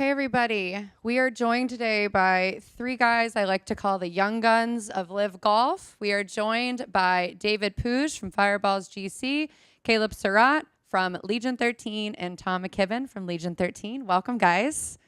Okay, everybody. We are joined today by three guys I like to call the young guns of LIV Golf. We are joined by David Puig from Fireballs GC, Caleb Surratt from Legion 13, and Tom McKibbin from Legion 13. Welcome, guys.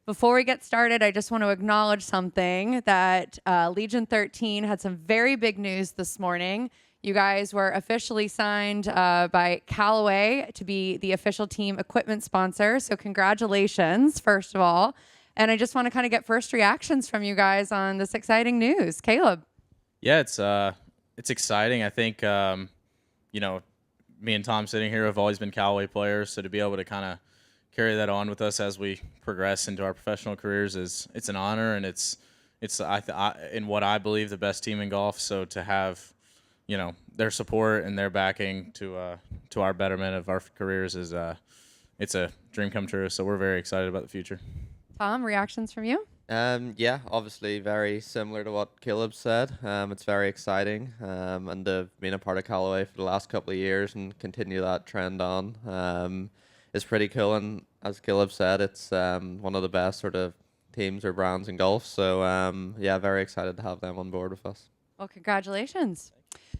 Before we get started, I just want to acknowledge something that Legion 13 had some very big news this morning. You guys were officially signed by Callaway to be the official team equipment sponsor. So congratulations, first of all. And I just want to kind of get first reactions from you guys on this exciting news. Caleb. Yeah, it's exciting. I think me and Tom sitting here have always been Callaway players, so to be able to kind of carry that on with us as we progress into our professional careers it's an honor, and it's in what I believe the best team in golf. So to have their support and their backing to our betterment of our careers is it's a dream come true. So we're very excited about the future. Tom, reactions from you? Yeah, obviously very similar to what Caleb said. It's very exciting, and they've been a part of Callaway for the last couple of years and continue that trend on. It's pretty cool, and as Caleb said, it's one of the best sort of teams or brands in golf. So yeah, very excited to have them on board with us. Well, congratulations.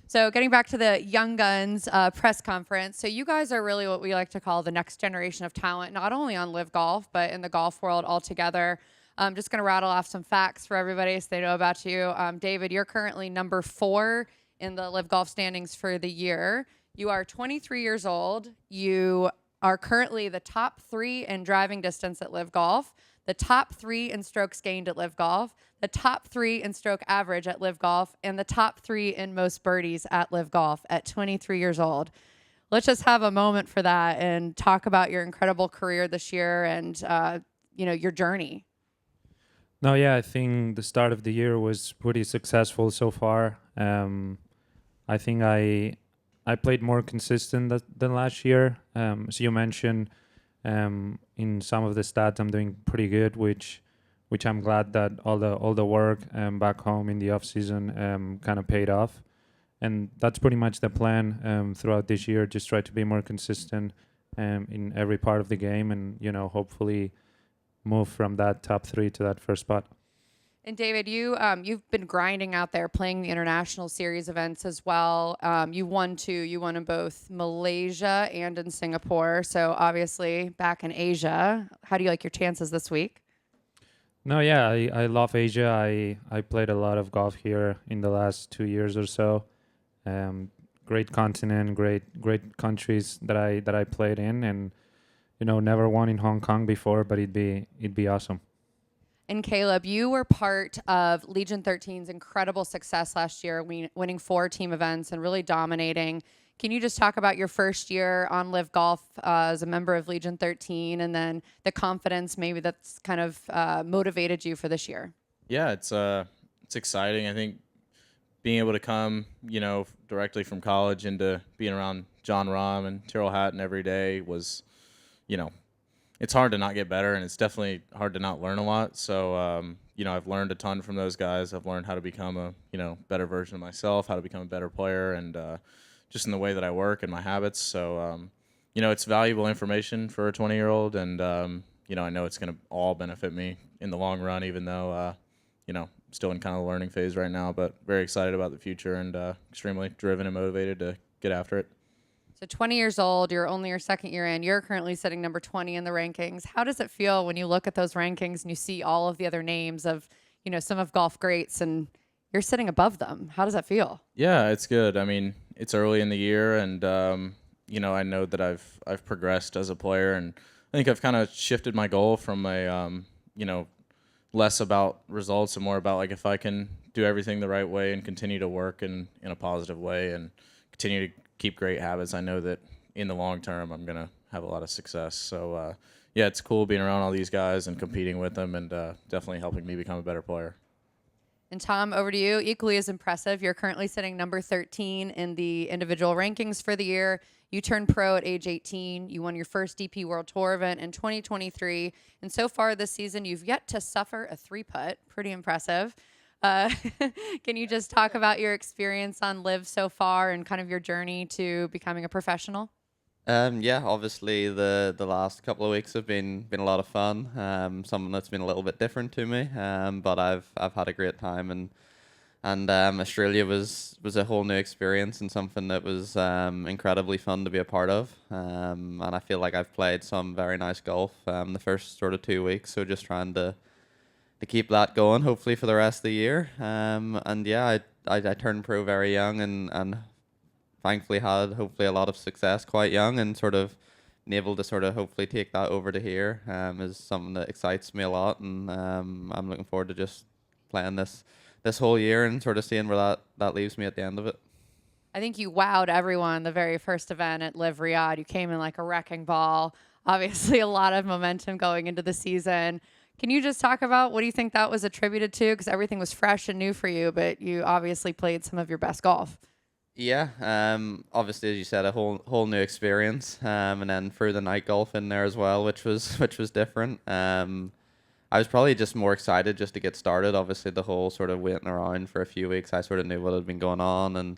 So getting back to the Young Guns press conference. So you guys are really what we like to call the next generation of talent, not only on LIV Golf, but in the golf world altogether. I'm just going to rattle off some facts for everybody so they know about you. David, you're currently number 4 in the LIV Golf standings for the year. You are 23 years old. You are currently the top 3 in driving distance at LIV Golf, the top 3 in strokes gained at LIV Golf, the top 3 in stroke average at LIV Golf, and the top 3 in most birdies at LIV Golf at 23 years old. Let's just have a moment for that and talk about your incredible career this year and your journey. No, yeah, I think the start of the year was pretty successful so far. I think I played more consistent than last year. As you mentioned, in some of the stats, I'm doing pretty good, which I'm glad that all the work back home in the off season kind of paid off, and that's pretty much the plan throughout this year. Just try to be more consistent in every part of the game, and hopefully move from that top 3 to that first spot. And David, you've been grinding out there playing the international series events as well. You won 2. You won in both Malaysia and in Singapore. So obviously back in Asia. How do you like your chances this week? No, yeah, I love Asia. I played a lot of golf here in the last 2 years or so. Great continent, great countries that I played in, and never won in Hong Kong before, but it'd be awesome. And Caleb, you were part of Legion 13's incredible success last year, winning 4 team events and really dominating. Can you just talk about your first year on LIV Golf as a member of Legion 13, and then the confidence maybe that's kind of motivated you for this year? Yeah, it's exciting. I think being able to come, directly from college into being around John Rahm and Tyrrell Hatton every day was, it's hard to not get better, and it's definitely hard to not learn a lot. So, I've learned a ton from those guys. I've learned how to become a, better version of myself, how to become a better player, and just in the way that I work and my habits. So, it's valuable information for a 20-year-old, and, I know it's going to all benefit me in the long run, even though, still in kind of the learning phase right now, but very excited about the future and extremely driven and motivated to get after it. So 20 years old, you're only your second year in. You're currently sitting number 20 in the rankings. How does it feel when you look at those rankings and you see all of the other names of, some of golf greats, and you're sitting above them? How does that feel? Yeah, it's good. I mean, it's early in the year, and I know that I've progressed as a player, and I think I've kind of shifted my goal from a less about results and more about, like, if I can do everything the right way and continue to work in a positive way and continue to keep great habits, I know that in the long term I'm going to have a lot of success. So, yeah, it's cool being around all these guys and competing with them, and definitely helping me become a better player. And Tom, over to you. Equally as impressive. You're currently sitting number 13 in the individual rankings for the year. You turned pro at age 18. You won your first DP World Tour event in 2023. And so far this season, you've yet to suffer a 3-putt. Pretty impressive. Can you just talk about your experience on LIV so far and kind of your journey to becoming a professional? Yeah, obviously the last couple of weeks have been a lot of fun. Something that's been a little bit different to me. But I've had a great time, and Australia was a whole new experience and something that was incredibly fun to be a part of. And I feel like I've played some very nice golf the first sort of 2 weeks. So just trying to keep that going, hopefully for the rest of the year. And yeah, I turned pro very young and thankfully had hopefully a lot of success quite young, and sort of been able to sort of hopefully take that over to here is something that excites me a lot, and I'm looking forward to just playing this whole year and sort of seeing where that leaves me at the end of it. I think you wowed everyone the very first event at LIV Riyadh. You came in like a wrecking ball. Obviously, a lot of momentum going into the season. Can you just talk about what do you think that was attributed to? Because everything was fresh and new for you, but you obviously played some of your best golf. Yeah, obviously as you said, a whole new experience, and then threw the night golf in there as well, which was different. I was probably just more excited just to get started. Obviously, the whole sort of waiting around for a few weeks, I sort of knew what had been going on, and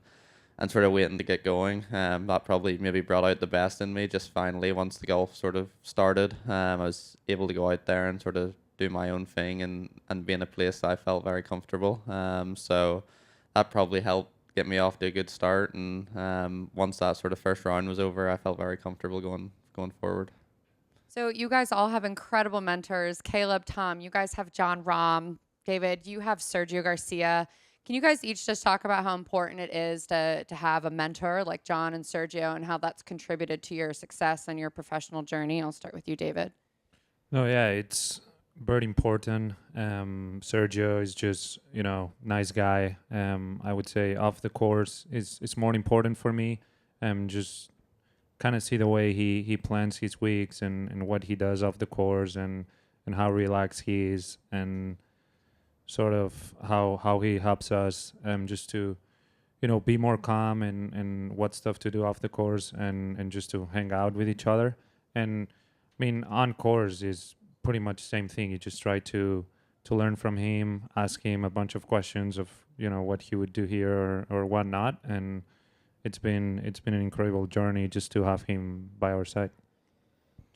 sort of waiting to get going. That probably maybe brought out the best in me. Just finally, once the golf sort of started, I was able to go out there and sort of do my own thing and be in a place that I felt very comfortable. So that probably helped get me off to a good start. And once that sort of first round was over, I felt very comfortable going forward. So you guys all have incredible mentors. Caleb, Tom, you guys have John Rahm. David, you have Sergio Garcia. Can you guys each just talk about how important it is to have a mentor like John and Sergio, and how that's contributed to your success and your professional journey? I'll start with you, David. No, yeah, it's very important. Sergio is just, nice guy. I would say off the course is more important for me. Just kind of see the way he plans his weeks and what he does off the course, and how relaxed he is, and sort of how he helps us just to be more calm, and what stuff to do off the course, and just to hang out with each other. And I mean, on course is pretty much the same thing. You just try to learn from him, ask him a bunch of questions of what he would do here or whatnot, and it's been an incredible journey just to have him by our side.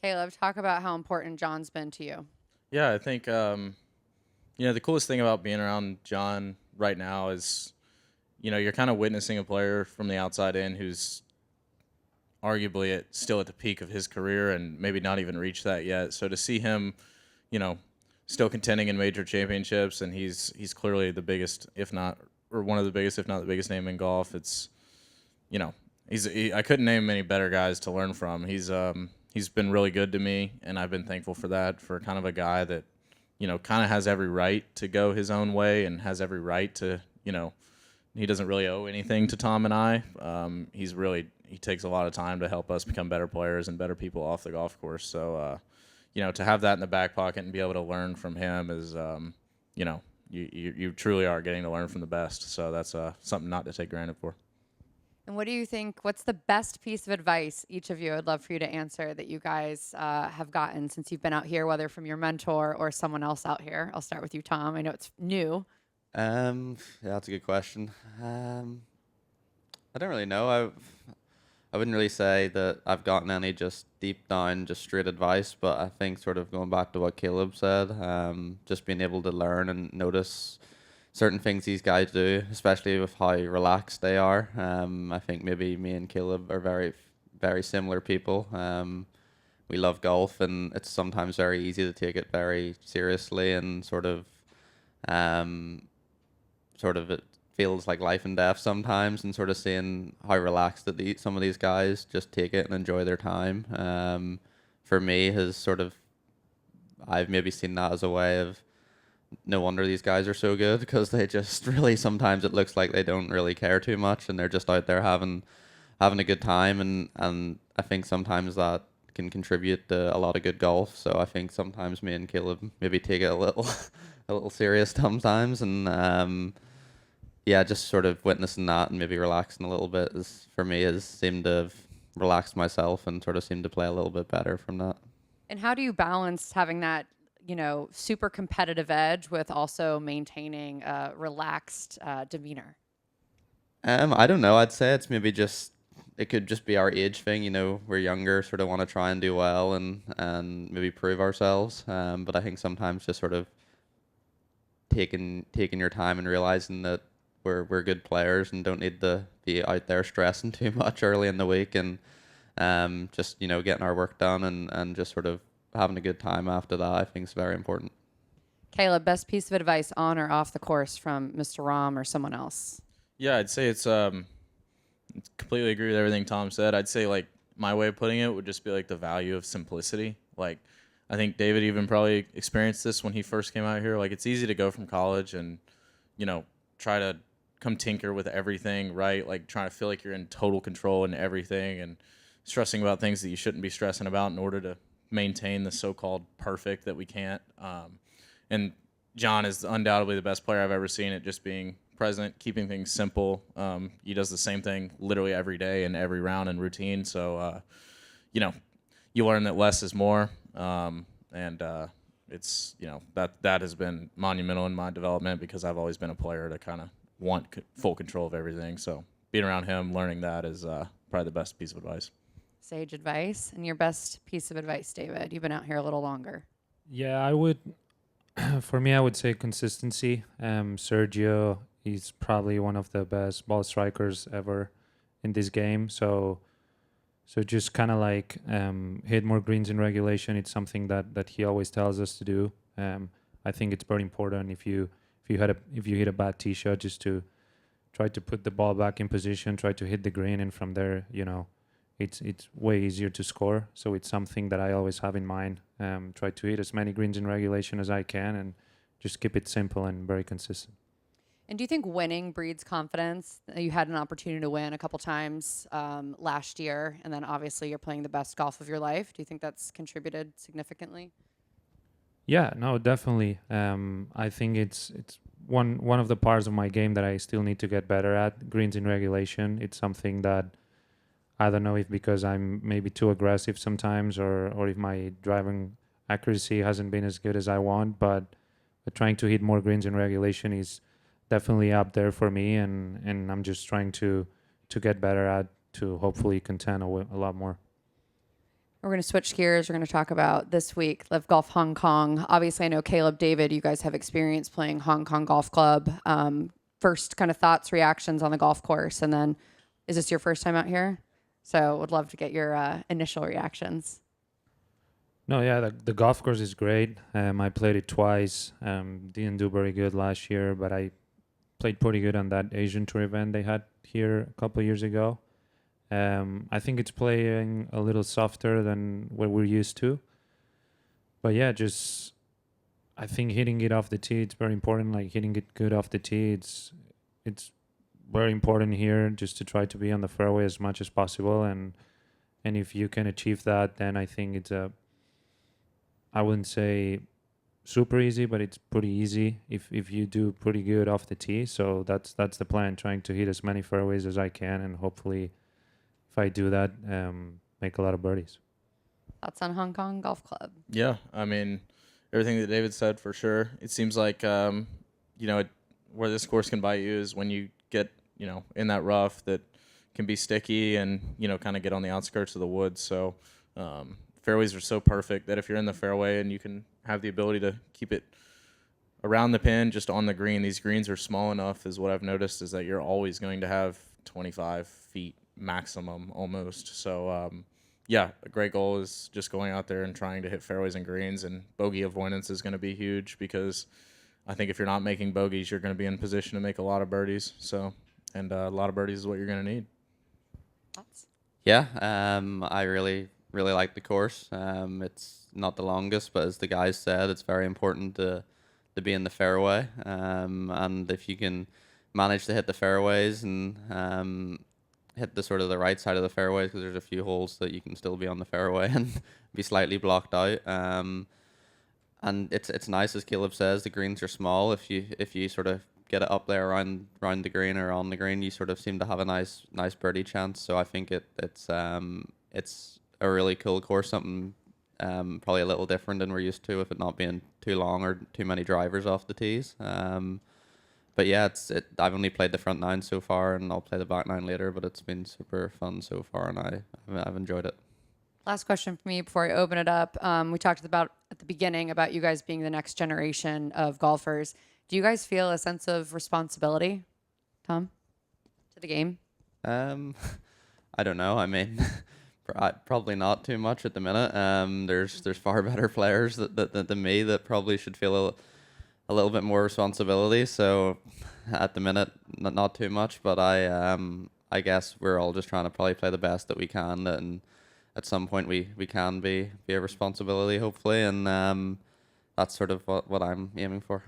Caleb, talk about how important John's been to you. Yeah, I think the coolest thing about being around John right now is, you're kind of witnessing a player from the outside in who's arguably still at the peak of his career and maybe not even reached that yet. So to see him, still contending in major championships, and he's clearly the biggest, if not, or one of the biggest, if not the biggest name in golf. It's, I couldn't name many better guys to learn from. He's been really good to me, and I've been thankful for that, for kind of a guy that, kind of has every right to go his own way and has every right to, he doesn't really owe anything to Tom and I. He takes a lot of time to help us become better players and better people off the golf course. So, to have that in the back pocket and be able to learn from him is, you truly are getting to learn from the best. So that's something not to take granted for. And what do you think, what's the best piece of advice, each of you, I'd love for you to answer, that you guys have gotten since you've been out here, whether from your mentor or someone else out here? I'll start with you, Tom. I know it's new. Yeah, that's a good question. I don't really know. I wouldn't really say that I've gotten any just deep down, just straight advice, but I think sort of going back to what Caleb said, just being able to learn and notice certain things these guys do, especially with how relaxed they are. I think maybe me and Caleb are very, very similar people. We love golf, and it's sometimes very easy to take it very seriously, and sort of it feels like life and death sometimes, and sort of seeing how relaxed that some of these guys just take it and enjoy their time. For me, I've maybe seen that as a way of, no wonder these guys are so good, because they just really, sometimes it looks like they don't really care too much, and they're just out there having a good time, and I think sometimes that can contribute to a lot of good golf. So I think sometimes me and Caleb maybe take it a little serious sometimes, and just sort of witnessing that and maybe relaxing a little bit has seemed to have relaxed myself and sort of seemed to play a little bit better from that. And how do you balance having that, super competitive edge with also maintaining a relaxed demeanor? I don't know. I'd say it's maybe just it could just be our age thing. You know, we're younger, sort of want to try and do well and maybe prove ourselves. But I think sometimes just sort of taking your time and realizing that we're good players and don't need to be out there stressing too much early in the week, and just, you know, getting our work done and just sort of having a good time after that, I think is very important. Caleb, best piece of advice on or off the course from Mr. Rahm or someone else? Yeah, I'd say it's completely agree with everything Tom said. I'd say, like, my way of putting it would just be like the value of simplicity. Like, I think David even probably experienced this when he first came out here. Like, it's easy to go from college and, you know, try to come tinker with everything, right? Like, trying to feel like you're in total control in everything and stressing about things that you shouldn't be stressing about in order to maintain the so-called perfect that we can't. And John is undoubtedly the best player I've ever seen at just being present, keeping things simple. He does the same thing literally every day and every round and routine. So, you know, you learn that less is more. It's, you know, that has been monumental in my development because I've always been a player to kind of want full control of everything. So being around him, learning that is probably the best piece of advice. Sage advice. And your best piece of advice, David? You've been out here a little longer. Yeah, I would. For me, I would say consistency. Sergio is probably one of the best ball strikers ever in this game. So just kind of like hit more greens in regulation. It's something that he always tells us to do. I think it's very important if you hit a bad tee shot, just to try to put the ball back in position, try to hit the green, and from there, you know, it's way easier to score. So it's something that I always have in mind. Try to hit as many greens in regulation as I can and just keep it simple and very consistent. And do you think winning breeds confidence? You had an opportunity to win a couple times last year, and then obviously you're playing the best golf of your life. Do you think that's contributed significantly? Yeah, no, definitely. I think it's one of the parts of my game that I still need to get better at. Greens in regulation. It's something that I don't know if because I'm maybe too aggressive sometimes, or if my driving accuracy hasn't been as good as I want. But trying to hit more greens in regulation is definitely up there for me, and I'm just trying to get better at, to hopefully contend a lot more. We're going to switch gears. We're going to talk about this week, LIV Golf Hong Kong. Obviously, I know Caleb, David, you guys have experience playing Hong Kong Golf Club. First kind of thoughts, reactions on the golf course, and then is this your first time out here? So would love to get your initial reactions. No, yeah, the golf course is great. I played it twice. Didn't do very good last year, but I played pretty good on that Asian Tour event they had here a couple of years ago. I think it's playing a little softer than what we're used to. But yeah, just I think hitting it off the tee, it's very important. Like hitting it good off the tee, it's very important here, just to try to be on the fairway as much as possible. And if you can achieve that, then I think it's I wouldn't say super easy, but it's pretty easy if you do pretty good off the tee. So that's the plan, trying to hit as many fairways as I can, and hopefully if I do that, make a lot of birdies. Thoughts on Hong Kong Golf Club? Yeah, I mean, everything that David said for sure. It seems like, you know, where this course can bite you is when you get, you know, in that rough that can be sticky and, you know, kind of get on the outskirts of the woods. So fairways are so perfect that if you're in the fairway and you can have the ability to keep it around the pin, just on the green, these greens are small enough, is what I've noticed, is that you're always going to have 25 feet maximum almost. So, yeah, a great goal is just going out there and trying to hit fairways and greens, and bogey avoidance is going to be huge, because I think if you're not making bogeys, you're going to be in position to make a lot of birdies. So, and a lot of birdies is what you're going to need. Thoughts? Yeah, I really like the course. It's not the longest, but as the guys said, it's very important to be in the fairway. And if you can manage to hit the fairways and hit the sort of the right side of the fairways, because there's a few holes that you can still be on the fairway and be slightly blocked out. And it's nice, as Caleb says, the greens are small. If you sort of get it up there around the green or on the green, you sort of seem to have a nice birdie chance. So I think it's a really cool course, something probably a little different than we're used to, with it not being too long or too many drivers off the tees. but yeah, I've only played the front nine so far, and I'll play the back nine later. But it's been super fun so far, and I've enjoyed it. Last question for me before I open it up. We talked about at the beginning about you guys being the next generation of golfers. Do you guys feel a sense of responsibility, Tom, to the game? I don't know. I mean, probably not too much at the minute. There's far better players than me that probably should feel a little bit more responsibility. So at the minute, not too much. But I guess we're all just trying to probably play the best that we can, and at some point we can be a responsibility, hopefully, and that's sort of what I'm aiming for.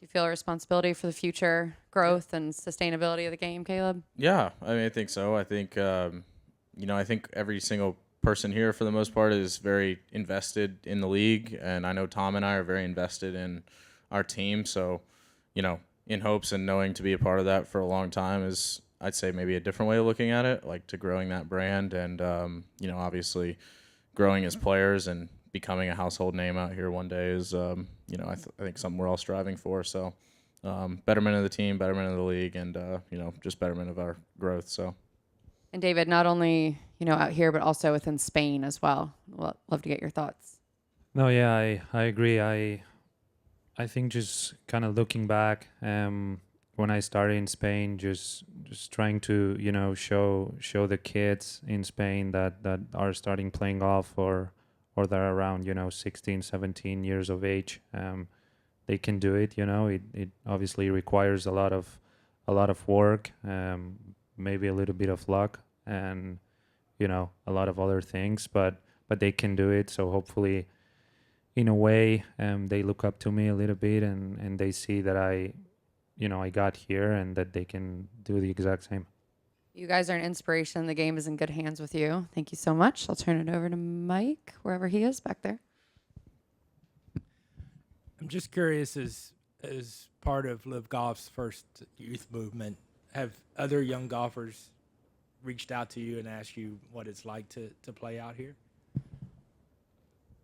Do you feel a responsibility for the future growth and sustainability of the game, Caleb? Yeah, I mean, I think so. I think, I think every single person here, for the most part, is very invested in the league, and I know Tom and I are very invested in our team. So, in hopes and knowing to be a part of that for a long time is, I'd say, maybe a different way of looking at it, like to growing that brand and, obviously growing as players and becoming a household name out here one day is, I think something we're all striving for. So betterment of the team, betterment of the league, and, just betterment of our growth. So. And David, not only, out here, but also within Spain as well. Love to get your thoughts. No, yeah, I agree. I think just kind of looking back, when I started in Spain, just trying to show the kids in Spain that are starting playing golf or that are around 16, 17 years of age, they can do it. It obviously requires a lot of work, maybe a little bit of luck, and a lot of other things, but they can do it. So hopefully, in a way, they look up to me a little bit, and they see that I got here and that they can do the exact same. You guys are an inspiration. The game is in good hands with you. Thank you so much. I'll turn it over to Mike, wherever he is back there. I'm just curious, as part of LIV Golf's first youth movement, have other young golfers reached out to you and asked you what it's like to play out here?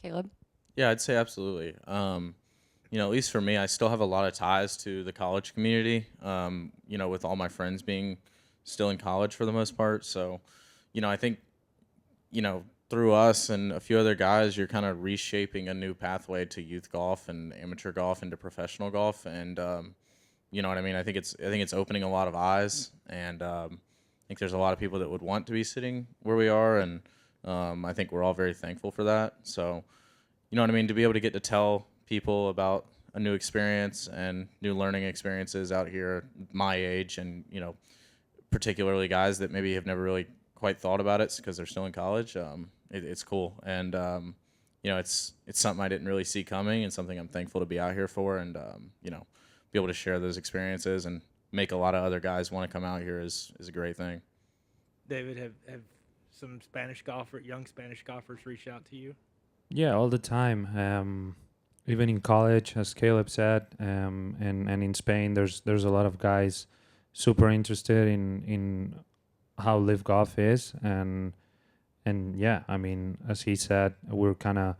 Caleb? Yeah, I'd say absolutely. At least for me, I still have a lot of ties to the college community, with all my friends being still in college for the most part. So, I think, through us and a few other guys, you're kind of reshaping a new pathway to youth golf and amateur golf into professional golf. And, you know what I mean? I think it's opening a lot of eyes. And I think there's a lot of people that would want to be sitting where we are. And I think we're all very thankful for that. So, you know what I mean? To be able to get to tell people about a new experience and new learning experiences out here my age, and particularly guys that maybe have never really quite thought about it because they're still in college, it's cool. And it's something I didn't really see coming, and something I'm thankful to be out here for, and be able to share those experiences and make a lot of other guys want to come out here is a great thing. David, have some young Spanish golfers reached out to you? Yeah, all the time. Even in college, as Caleb said, and in Spain, there's a lot of guys super interested in how LIV Golf is, and yeah, I mean, as he said, we're kind of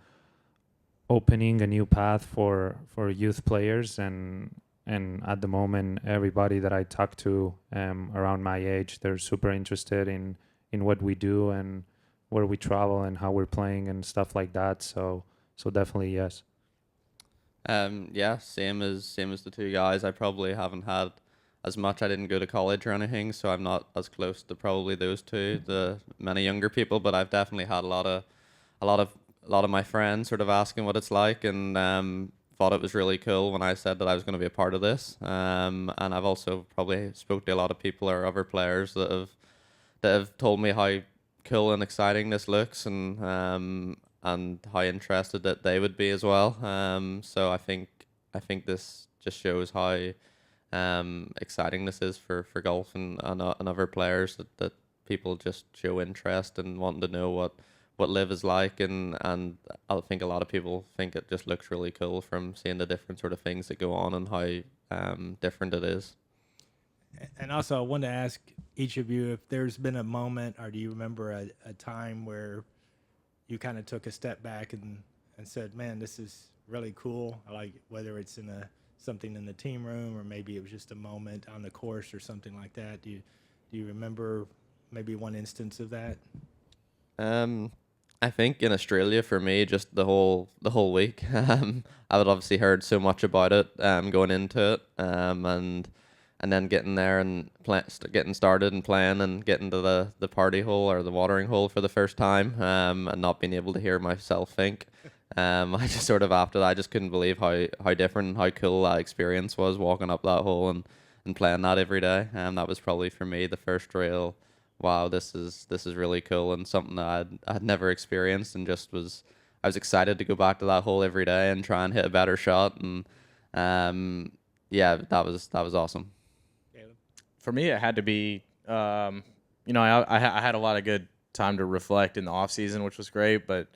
opening a new path for youth players, and at the moment, everybody that I talk to around my age, they're super interested in what we do and where we travel and how we're playing and stuff like that. So definitely yes. Yeah, same as the two guys. I probably haven't had as much. I didn't go to college or anything, so I'm not as close to probably those two, the many younger people. But I've definitely had a lot of my friends sort of asking what it's like, and thought it was really cool when I said that I was going to be a part of this. And I've also probably spoke to a lot of people or other players that have told me how cool and exciting this looks, and how interested that they would be as well. So I think this just shows how exciting this is for golf and other players, that people just show interest and wanting to know what LIV is like, and I think a lot of people think it just looks really cool from seeing the different sort of things that go on and how different it is. And also, I wanted to ask each of you if there's been a moment, or do you remember a time where you kind of took a step back and said, man, this is really cool, like whether it's in a something in the team room, or maybe it was just a moment on the course or something like that? Do you remember maybe one instance of that? I think in Australia for me, just the whole week. I had obviously heard so much about it, going into it, and then getting there and getting started and playing and getting to the party hole or the watering hole for the first time, and not being able to hear myself think. I just sort of after that, I just couldn't believe how different and how cool that experience was walking up that hole and playing that every day. That was probably for me the first real, wow, this is really cool and something that I'd never experienced, and I was excited to go back to that hole every day and try and hit a better shot, and yeah, that was awesome. Caleb? For me, it had to be, I had a lot of good time to reflect in the off season, which was great, but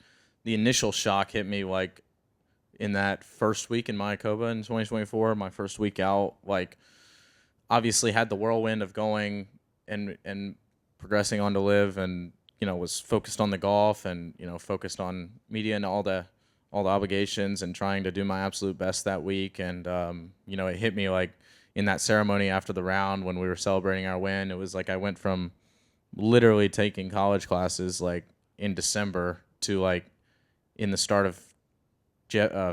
the initial shock hit me like in that first week in Mayakoba in 2024, my first week out. Like, obviously had the whirlwind of going and progressing on to LIV, and was focused on the golf and focused on media and all the obligations and trying to do my absolute best that week. And it hit me like in that ceremony after the round when we were celebrating our win. It was like I went from literally taking college classes like in December to like in the start of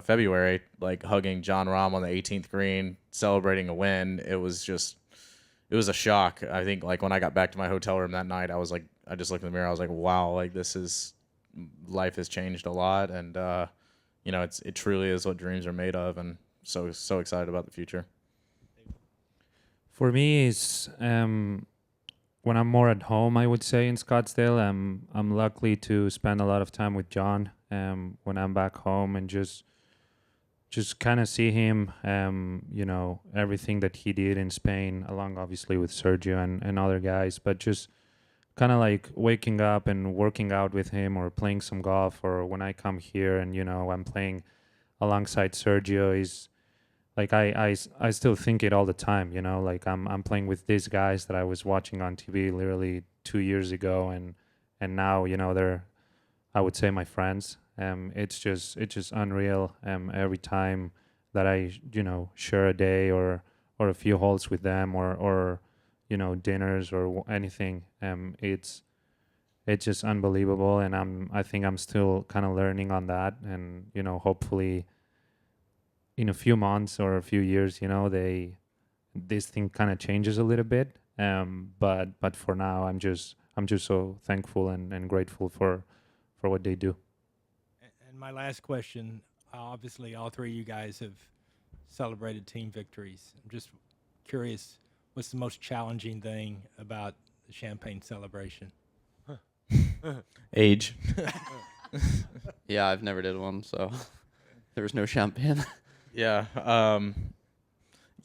February, like hugging John Rahm on the 18th green, celebrating a win. It was a shock. I think like when I got back to my hotel room that night, I just looked in the mirror. I was like, wow, like life has changed a lot. And, it truly is what dreams are made of. And so excited about the future. For me, it's when I'm more at home, I would say in Scottsdale. I'm lucky to spend a lot of time with John when I'm back home, and just kind of see him, everything that he did in Spain, along obviously with Sergio and other guys, but just kind of like waking up and working out with him or playing some golf, or when I come here and, I'm playing alongside Sergio, is like I still think it all the time, like I'm playing with these guys that I was watching on TV literally 2 years ago, and now, they're, I would say, my friends. It's just unreal. Every time that I share a day or a few holes with them, or dinners or anything, it's just unbelievable. And I think I'm still kind of learning on that, and hopefully in a few months or a few years, this thing kind of changes a little bit. But for now, I'm just so thankful and grateful for what they do. And my last question, obviously all three of you guys have celebrated team victories. I'm just curious, what's the most challenging thing about the champagne celebration? Age. Yeah, I've never did one, so there was no champagne. Yeah.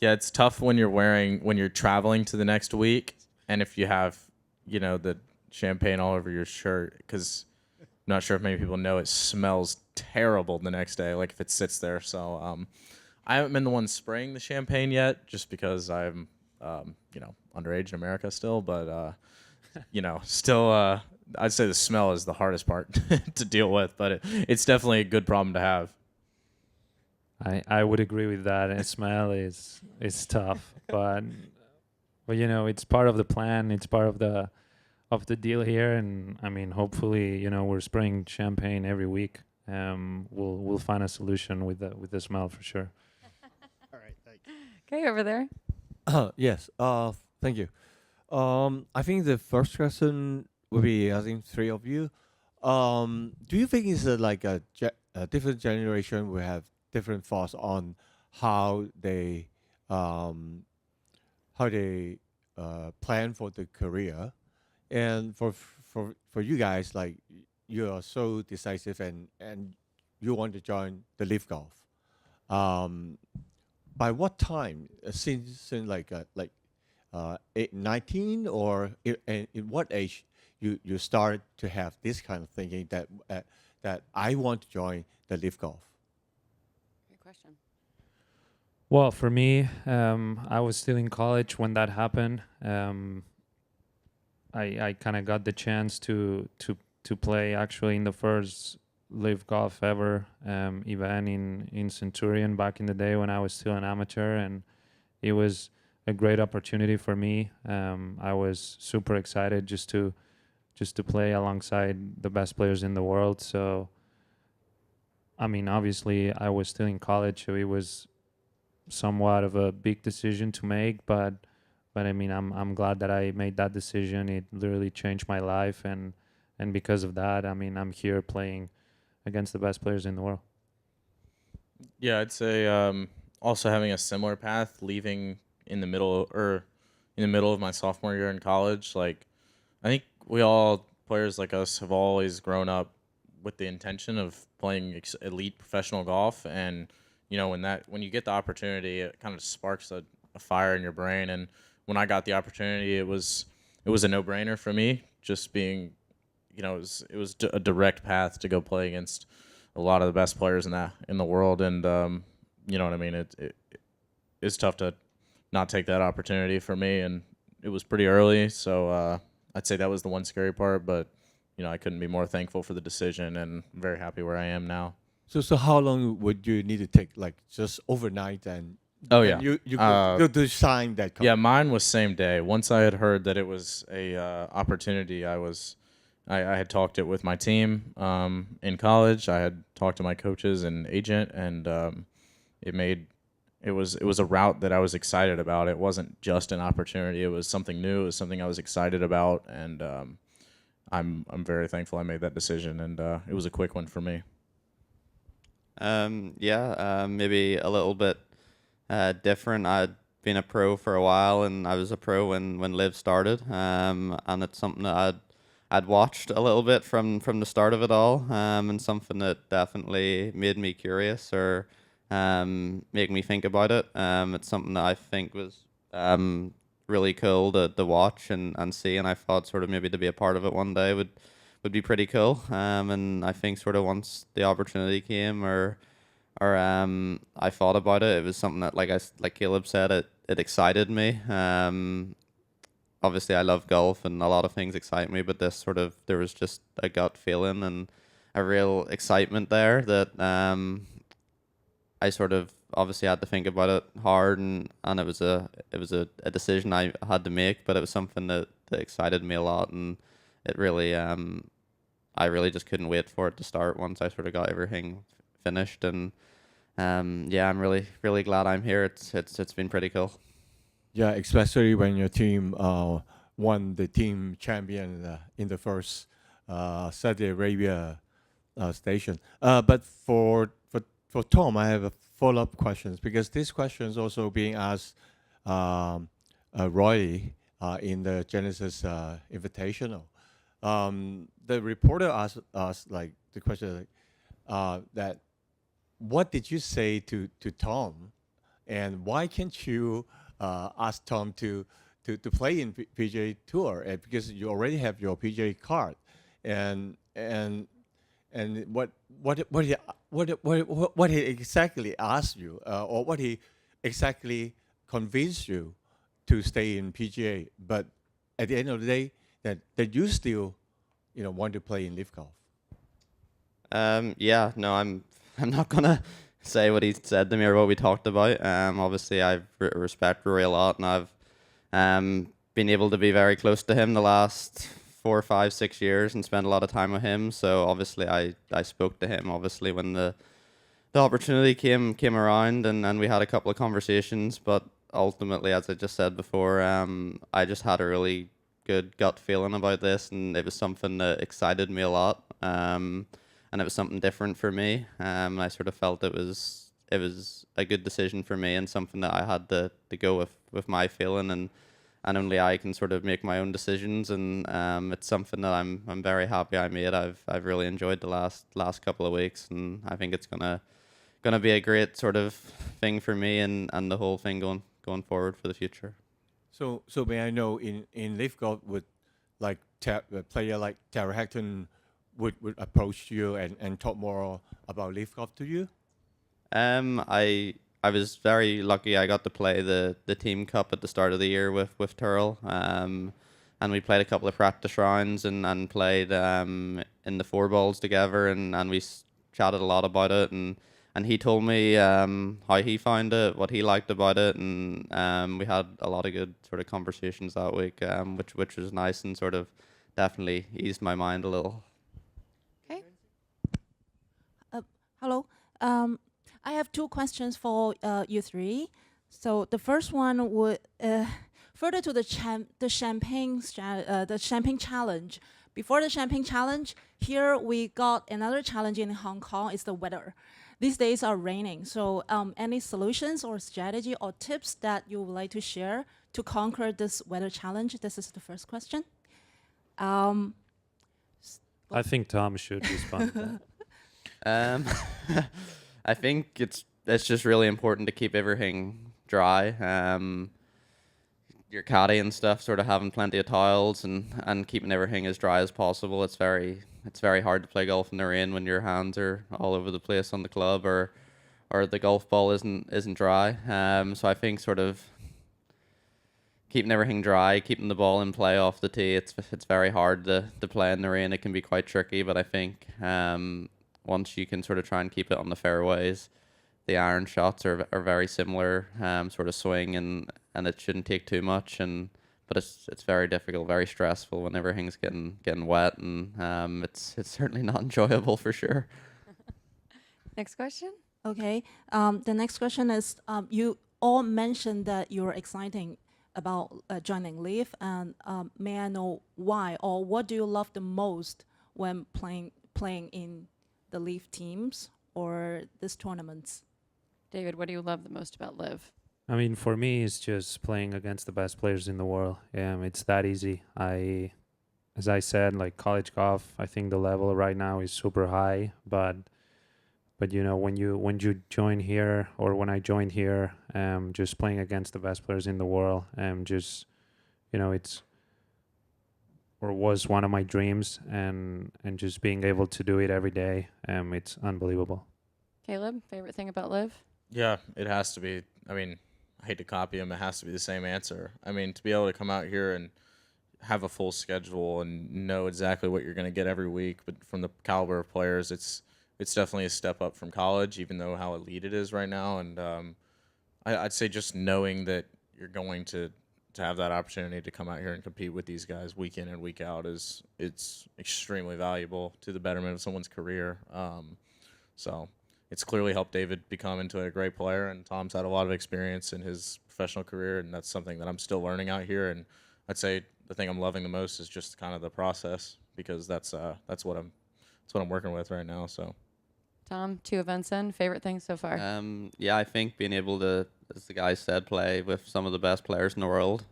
It's tough when you're traveling to the next week, and if you have, the champagne all over your shirt, because I'm not sure if many people know it smells terrible the next day, like if it sits there. So I haven't been the one spraying the champagne yet, just because I'm, underage in America still, but still, I'd say the smell is the hardest part to deal with, but it's definitely a good problem to have. I would agree with that. And smell is tough, but it's part of the plan. It's part of the deal here, and I mean, hopefully, we're spraying champagne every week. We'll find a solution with the smell for sure. All right, thanks. Okay, over there. Yes. Thank you. I think the first question would be, I think, three of you. Do you think it's like a different generation will have different thoughts on how they plan for the career, and for you guys, like you are so decisive and you want to join the LIV Golf. By what time? Since like 19, or in what age you start to have this kind of thinking that I want to join the LIV Golf? Great question. Well, for me, I was still in college when that happened. I kind of got the chance to play actually in the first LIV Golf ever event in Centurion back in the day when I was still an amateur, and it was a great opportunity for me. I was super excited just to play alongside the best players in the world. So, I mean, obviously, I was still in college, so it was somewhat of a big decision to make. But I mean, I'm glad that I made that decision. It literally changed my life, and because of that, I mean, I'm here playing against the best players in the world. Yeah, I'd say also having a similar path, leaving in the middle of my sophomore year in college. Like, I think we all, players like us, have always grown up with the intention of playing elite professional golf, and you know, when you get the opportunity, it kind of sparks a fire in your brain. And when I got the opportunity, it was a no-brainer for me. Just being, you know, it was a direct path to go play against a lot of the best players in the world, and you know what I mean. It's tough to not take that opportunity for me, and it was pretty early, so I'd say that was the one scary part. But you know, I couldn't be more thankful for the decision, and I'm very happy where I am now. So how long would you need to take? Like just overnight, and Oh and yeah, you go to sign that contract? yeah. Mine was same day. Once I had heard that it was a opportunity, I had talked it with my team in college. I had talked to my coaches and agent, and it was a route that I was excited about. It wasn't just an opportunity. It was something new. It was something I was excited about, and I'm very thankful I made that decision, and it was a quick one for me. Maybe a little bit different. I'd been a pro for a while, and I was a pro when LIV started. And it's something that I'd watched a little bit from the start of it all, and something that definitely made me curious or make me think about it. It's something that I think was really cool to watch and see, and I thought sort of maybe to be a part of it one day would be pretty cool. And I think sort of once the opportunity came or I thought about it, it was something that, like Caleb said, it excited me. Obviously I love golf and a lot of things excite me, but there was just a gut feeling and a real excitement there that I sort of obviously had to think about it hard, and it was a decision I had to make, but it was something that excited me a lot, and it really I really just couldn't wait for it to start once I sort of got everything finished. And I'm really glad I'm here. It's been pretty cool. Yeah, especially when your team won the team champion in the first Saudi Arabia station. But for Tom, I have a follow-up questions, because this question is also being asked Roy in the Genesis Invitational. The reporter asked us like the question that what did you say to Tom, and why can't you ask Tom to play in PGA Tour, because you already have your PGA card, and what he exactly asked you, or what he exactly convinced you to stay in PGA, but at the end of the day that you still want to play in LIV Golf. I'm not gonna say what he said to me or what we talked about. Obviously I respect Rory a lot, and I've been able to be very close to him the last 4, 5, 6 years and spend a lot of time with him. So obviously I spoke to him obviously when the opportunity came around, and we had a couple of conversations, but ultimately, as I just said before, I just had a really good gut feeling about this, and it was something that excited me a lot, and it was something different for me. I sort of felt it was a good decision for me, and something that I had to go with my feeling, and only I can sort of make my own decisions, and it's something that I'm very happy I made. I've really enjoyed the last couple of weeks, and I think it's gonna be a great sort of thing for me and the whole thing going forward for the future. So may I know, in LIV Golf, would like a player like Tara Hecton would approach you and talk more about LIV Golf to you? I was very lucky. I got to play the team cup at the start of the year with Turl, and we played a couple of practice rounds and played in the four balls together, and we chatted a lot about it, and he told me how he found it, what he liked about it, and we had a lot of good sort of conversations that week, which was nice and sort of definitely eased my mind a little. Okay. Hello. I have two questions for you three. So the first one would further to the champagne challenge. Before the champagne challenge, here we got another challenge in Hong Kong. Is the weather. These days are raining. So any solutions or strategy or tips that you would like to share to conquer this weather challenge? This is the first question. I think Tom should respond to that. I think it's just really important to keep everything dry. Your caddy and stuff, sort of having plenty of towels and keeping everything as dry as possible. It's very hard to play golf in the rain when your hands are all over the place on the club or the golf ball isn't dry. So I think sort of keeping everything dry, keeping the ball in play off the tee. It's very hard to play in the rain. It can be quite tricky, but I think once you can sort of try and keep it on the fairways, the iron shots are very similar sort of swing, and it shouldn't take too much. But it's very difficult, very stressful when everything's getting wet, and it's certainly not enjoyable for sure. Next question. Okay. The next question is, you all mentioned that you're excited about joining LIV, and may I know why, or what do you love the most when playing in the LIV teams or this tournaments? David, what do you love the most about LIV? I mean, for me, it's just playing against the best players in the world. It's that easy. As I said, like college golf, I think the level right now is super high. But you know, when you join here, or when I joined here, just playing against the best players in the world, just, you know, was one of my dreams, and just being able to do it every day, it's unbelievable. Caleb, favorite thing about LIV? Yeah, it has to be. I mean, I hate to copy him. It has to be the same answer. I mean, to be able to come out here and have a full schedule and know exactly what you're going to get every week, but from the caliber of players, it's definitely a step up from college, even though how elite it is right now. And I'd say just knowing that you're going to have that opportunity to come out here and compete with these guys week in and week out it's extremely valuable to the betterment of someone's career. So it's clearly helped David become into a great player, and Tom's had a lot of experience in his professional career, and that's something that I'm still learning out here. And I'd say the thing I'm loving the most is just kind of the process, because that's what I'm working with right now. So, Tom, 2 events in, favorite thing so far? Yeah, I think being able to, as the guys said, play with some of the best players in the world,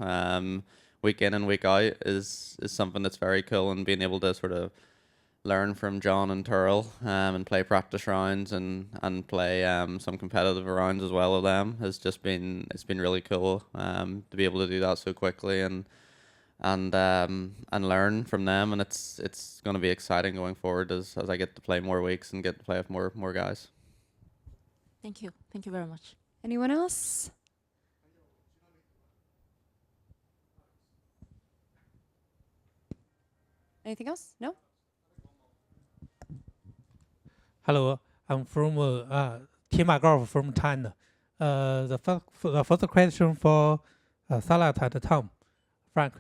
week in and week out is something that's very cool, and being able to sort of learn from John and Turl and play practice rounds and play some competitive rounds as well with them has just been really cool to be able to do that so quickly and learn from them, and it's going to be exciting going forward as I get to play more weeks and get to play with more guys. Thank you very much. Anyone else? Anything else? No? Hello, I'm from Tima Golf from China. The first question for Surratt and Tom, Frank.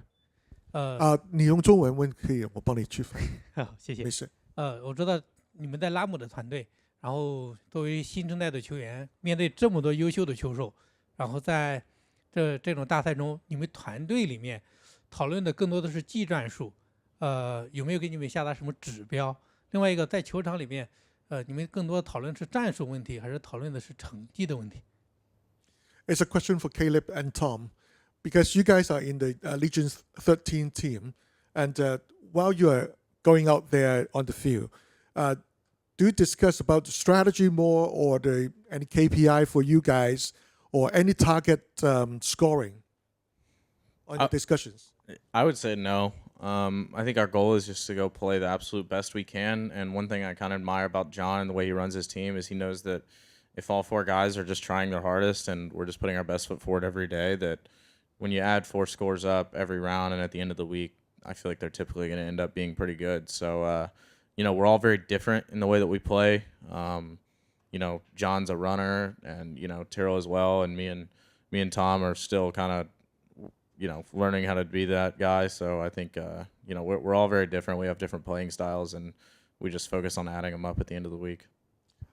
你用中文问可以，我帮你去翻。好，谢谢。没事。我知道你们在拉姆的团队，然后作为新生代的球员，面对这么多优秀的球手，然后在这种大赛中，你们团队里面讨论的更多的是技战术，有没有给你们下达什么指标？另外一个，在球场里面。你们更多讨论是战术问题，还是讨论的是成绩的问题？ It's a question for Caleb and Tom, because you guys are in the Legion's 13 team, and while you are going out there on the field, do you discuss about the strategy more, or any KPI for you guys, or any target scoring on the discussions? I would say no. I think our goal is just to go play the absolute best we can. And one thing I kind of admire about John and the way he runs his team is he knows that if all 4 guys are just trying their hardest and we're just putting our best foot forward every day, that when you add 4 scores up every round and at the end of the week, I feel like they're typically going to end up being pretty good. So, you know, we're all very different in the way that we play. You know, John's a runner, and you know, Terrell as well, and me and Tom are still kind of, you know, learning how to be that guy. So I think, you know, we're all very different. We have different playing styles, and we just focus on adding them up at the end of the week.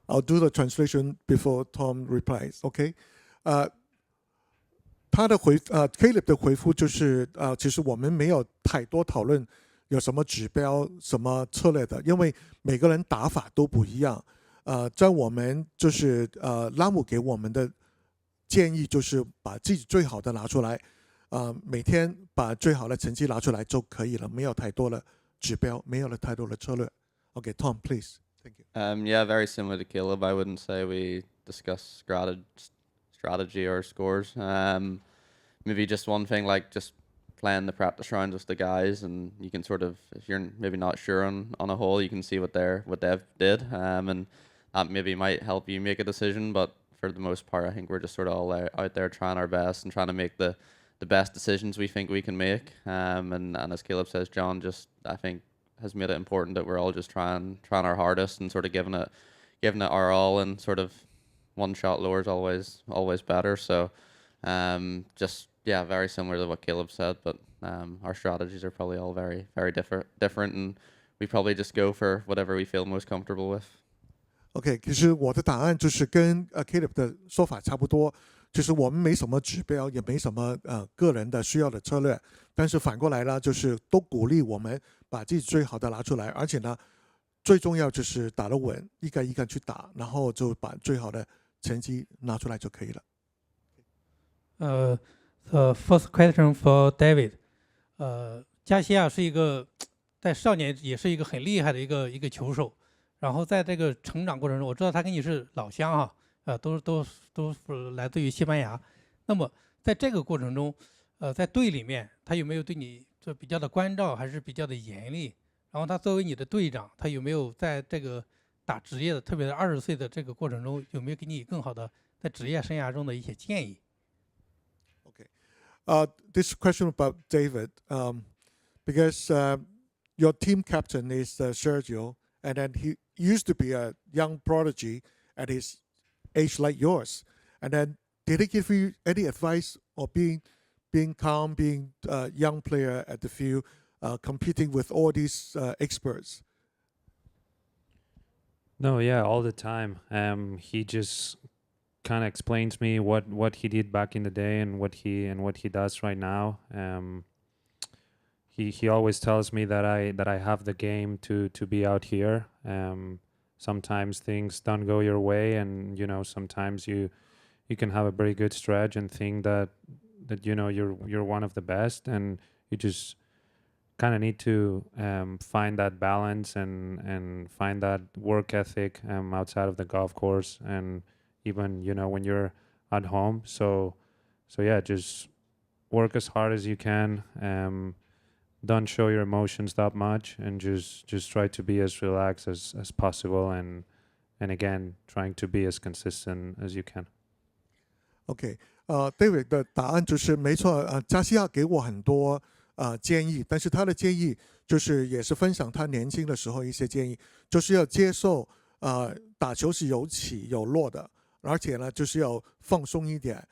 I'll do the translation before Tom replies. OK， 他的Caleb 的回复就是其实我们没有太多讨论有什么指标、什么策略的，因为每个人打法都不一样。在我们就是拉姆给我们的建议就是把自己最好的拿出来，每天把最好的成绩拿出来就可以了，没有太多的指标，没有了太多的策略。OK, Tom, please. Thank you. Yeah, very similar to Caleb. I wouldn't say we discuss strategy or scores. Maybe just one thing, like just playing the practice rounds with the guys, and you can sort of, if you're maybe not sure on a hole, you can see what they've did, and that maybe might help you make a decision. But for the most part, I think we're just sort of all out there trying our best and trying to make the best decisions we think we can make. And as Caleb says, John just, I think, has made it important that we're all just trying our hardest and sort of giving it our all, and sort of one shot lower is always better. So just, yeah, very similar to what Caleb said, but our strategies are probably all very, very different, and we probably just go for whatever we feel most comfortable with. OK， 其实我的答案就是跟Caleb 的说法差不多，就是我们没什么指标，也没什么个人的需要的策略，但是反过来呢，就是都鼓励我们把自己最好的拿出来，而且呢，最重要就是打得稳，一个一个去打，然后就把最好的成绩拿出来就可以了。The first question for David，加西亚是一个在少年也是一个很厉害的一个球手。然后在这个成长过程中，我知道他跟你是老乡哈，都是来自于西班牙。那么在这个过程中，在队里面，他有没有对你就比较的关照，还是比较的严厉？然后他作为你的队长，他有没有在这个打职业的，特别是20岁的这个过程中，有没有给你更好的在职业生涯中的一些建议 ？This question about David, because your team captain is Sergio, and then he used to be a young prodigy at his age like yours. And then did he give you any advice or being calm, being a young player at the field, competing with all these experts? No, yeah, all the time. He just kind of explains me what he did back in the day and what he does right now. He always tells me that I have the game to be out here. Sometimes things don't go your way, and you know, sometimes you can have a very good stretch and think that you know you're one of the best, and you just kind of need to find that balance and find that work ethic outside of the golf course, and even you know when you're at home. So yeah, just work as hard as you can. Don't show your emotions that much, and just try to be as relaxed as possible, and again trying to be as consistent as you can. OK， David 的答案就是没错，加西亚给我很多建议，但是他的建议就是也是分享他年轻的时候一些建议，就是要接受打球是有起有落的，而且呢就是要放松一点，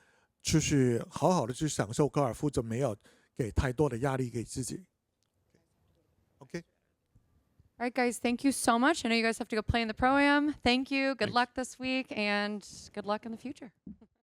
就是好好的去享受高尔夫，就没有给太多的压力给自己。Okay. All right, guys, thank you so much. I know you guys have to go play in the Pro-Am. Thank you. Good luck this week, and good luck in the future.